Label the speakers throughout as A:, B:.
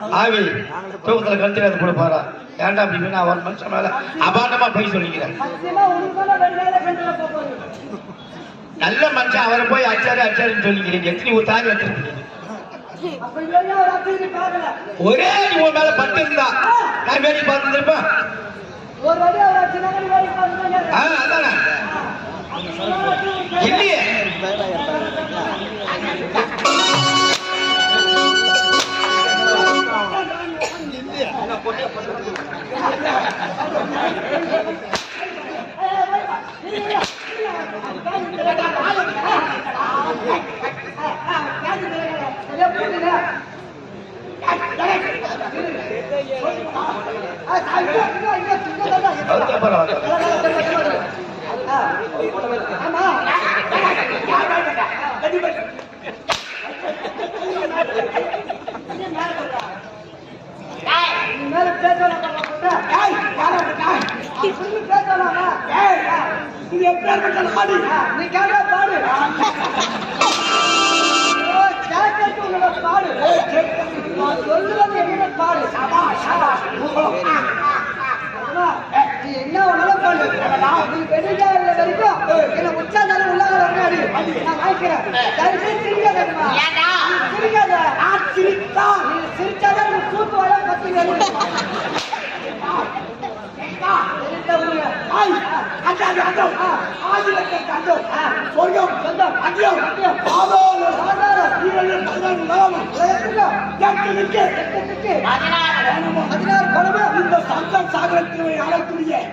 A: ஆவி தூக்கத்துல கழுத்து கொடுப்பாரா ஏன்டா அப்படி நான் ஒரு மனுஷன் மேல அபாண்டமா போய் சொல்லிக்கிறேன். நல்ல மனுஷன் அவரை போய் அச்சாரு அச்சாருன்னு சொல்லிக்கிறீங்க. எத்தனை ஒரு தாலி வச்சிருக்கீங்க. ஒரே உன் மேல பட்டு இருந்தா நான் வேடி பார்த்துருப்பேன். அதானே இல்லையே என்ன உச்சாந்தாலும் உள்ளாக நான் வாய்க்கிறேன். சிரிச்சாதான் சூத்து வர பத்தி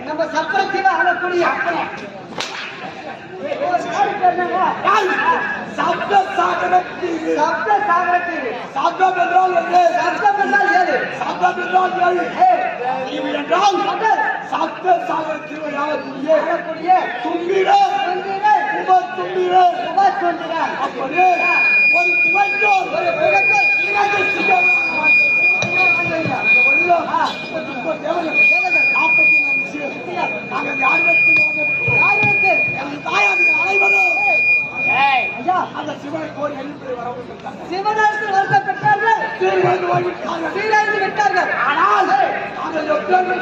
A: நம்ம சப்பரத்தில் ஆளக்கூடிய சப்த சாகரத்தில் சப்தம் என்றால் சப்தம் என்றால் ஏழு சப்தம் என்றால் ஏழு என்றால் சப்த சாகரத்தில் ஆளக்கூடிய தும்பிர தும்பிர அப்படி ஒரு துவைக்கோல் ஒரு நாங்கள் தாயார்கள் அனைவரும் அந்த சிவனை கோரி சிவனாருக்கு வருத்த பெற்றார்கள். சீராய்ந்து விட்டார்கள். ஆனால் நாங்கள் எப்படி